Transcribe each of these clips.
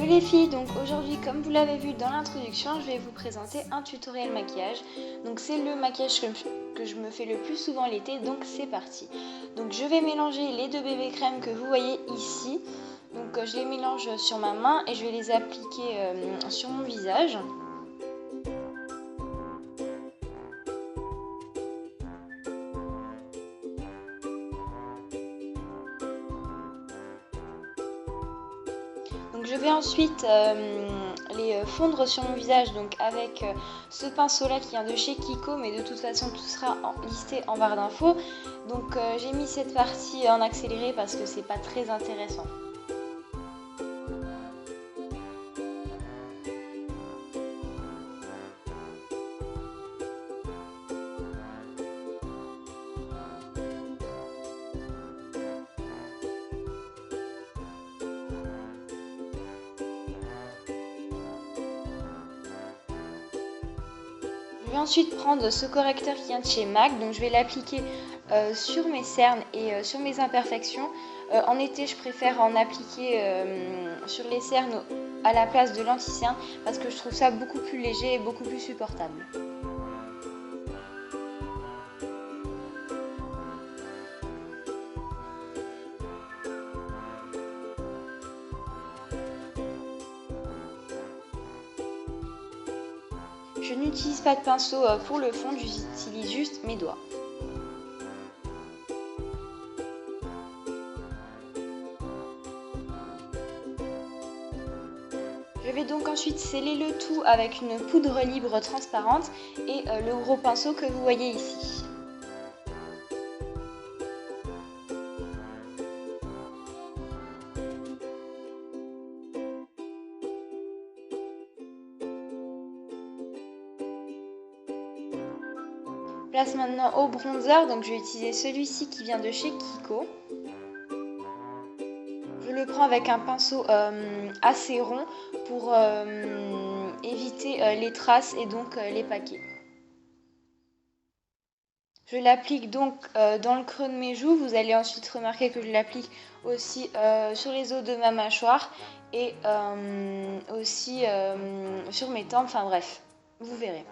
Hello les filles, donc aujourd'hui comme vous l'avez vu dans l'introduction, je vais vous présenter un tutoriel maquillage. Donc c'est le maquillage que je me fais le plus souvent l'été, donc c'est parti. Donc je vais mélanger les deux bébés crèmes que vous voyez ici. Donc je les mélange sur ma main et je vais les appliquer sur mon visage. Donc je vais ensuite les fondre sur mon visage donc avec ce pinceau là qui vient de chez Kiko, mais de toute façon tout sera listé en barre d'infos. Donc j'ai mis cette partie en accéléré parce que c'est pas très intéressant. Je vais ensuite prendre ce correcteur qui vient de chez MAC, donc je vais l'appliquer sur mes cernes et sur mes imperfections. En été, je préfère en appliquer sur les cernes à la place de l'anti-cerne parce que je trouve ça beaucoup plus léger et beaucoup plus supportable. Je n'utilise pas de pinceau pour le fond, j'utilise juste mes doigts. Je vais donc ensuite sceller le tout avec une poudre libre transparente et le gros pinceau que vous voyez ici. Place maintenant au bronzer, donc je vais utiliser celui-ci qui vient de chez Kiko. Je le prends avec un pinceau assez rond pour éviter les traces et donc les paquets. Je l'applique donc dans le creux de mes joues. Vous allez ensuite remarquer que je l'applique aussi sur les os de ma mâchoire et aussi sur mes tempes. Enfin bref, vous verrez.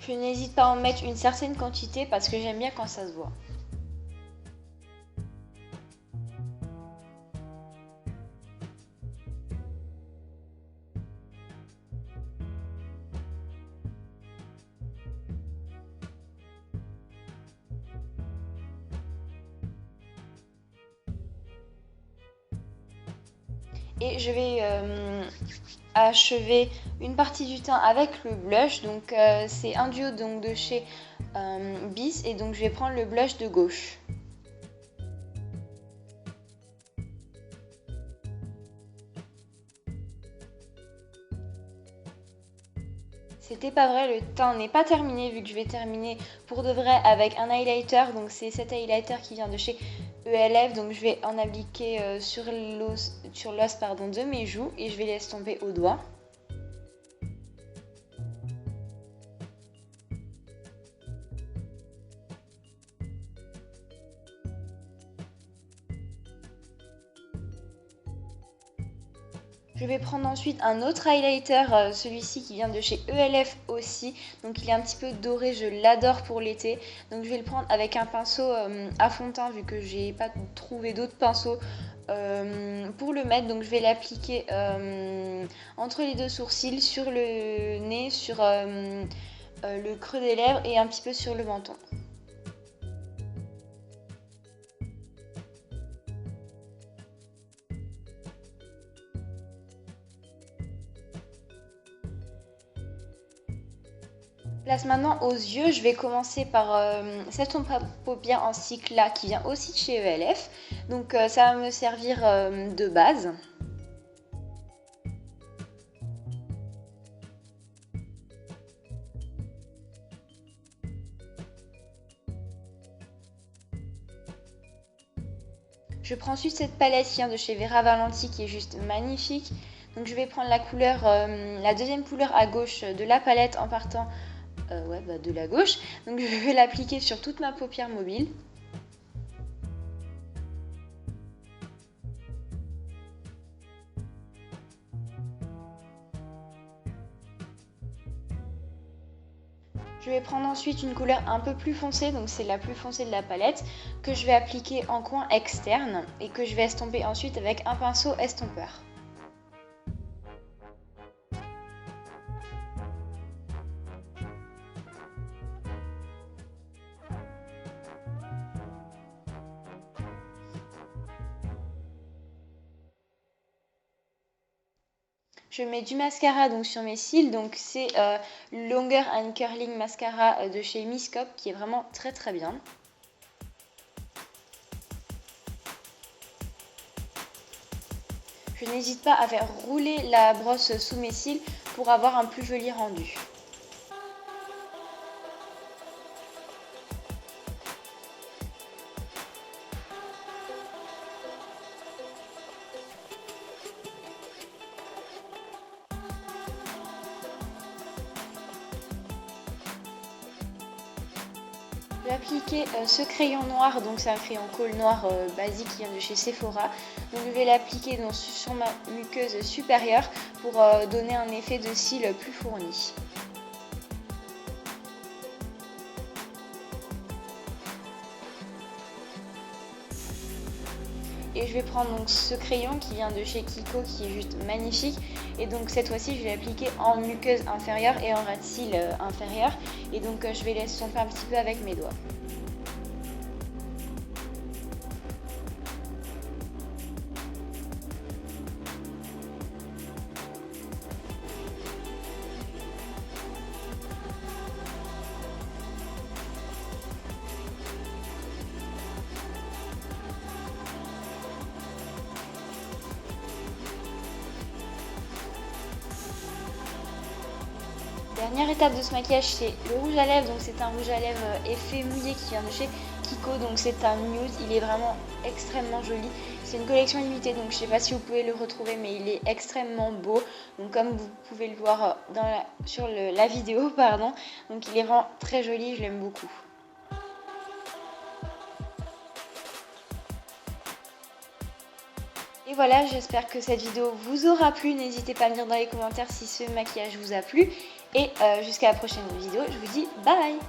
Je n'hésite pas à en mettre une certaine quantité parce que j'aime bien quand ça se voit. Et je vais achever une partie du teint avec le blush. Donc c'est un duo donc, de chez Bis et donc je vais prendre le blush de gauche. C'était pas vrai, le teint n'est pas terminé vu que je vais terminer pour de vrai avec un highlighter. Donc c'est cet highlighter qui vient de chez ELF. Donc je vais en appliquer sur l'os de mes joues et je vais les estomper au doigt. Je vais prendre ensuite un autre highlighter, celui-ci qui vient de chez ELF aussi. Donc il est un petit peu doré, je l'adore pour l'été. Donc je vais le prendre avec un pinceau à fond de teint vu que j'ai pas trouvé d'autres pinceaux pour le mettre. Donc je vais l'appliquer entre les deux sourcils, sur le nez, sur le creux des lèvres et un petit peu sur le menton. Place maintenant aux yeux, je vais commencer par cette ombre à paupières en cycle là qui vient aussi de chez ELF. Donc ça va me servir de base. Je prends ensuite cette palette qui vient de chez Vera Valenti qui est juste magnifique. Donc je vais prendre la couleur, la deuxième couleur à gauche de la palette en partant de la gauche. Donc je vais l'appliquer sur toute ma paupière mobile. Je vais prendre ensuite une couleur un peu plus foncée, donc c'est la plus foncée de la palette, que je vais appliquer en coin externe et que je vais estomper ensuite avec un pinceau estompeur. Je mets du mascara donc sur mes cils, donc c'est Longer and Curling Mascara de chez Miss Cop qui est vraiment très très bien. Je n'hésite pas à faire rouler la brosse sous mes cils pour avoir un plus joli rendu. Je vais appliquer ce crayon noir, donc c'est un crayon colle noir basique qui vient de chez Sephora. Donc je vais l'appliquer sur ma muqueuse supérieure pour donner un effet de cils plus fourni. Et je vais prendre donc ce crayon qui vient de chez Kiko qui est juste magnifique. Et donc cette fois-ci je vais l'appliquer en muqueuse inférieure et en ras de cils inférieur. Et donc je vais l'estomper un petit peu avec mes doigts. Dernière étape de ce maquillage, c'est le rouge à lèvres. Donc c'est un rouge à lèvres effet mouillé qui vient de chez Kiko. Donc c'est un nude, il est vraiment extrêmement joli. C'est une collection limitée, donc je ne sais pas si vous pouvez le retrouver, mais il est extrêmement beau. Donc comme vous pouvez le voir sur la vidéo, pardon. Donc il est vraiment très joli, je l'aime beaucoup. Et voilà, j'espère que cette vidéo vous aura plu. N'hésitez pas à me dire dans les commentaires si ce maquillage vous a plu. Et jusqu'à la prochaine vidéo, je vous dis bye!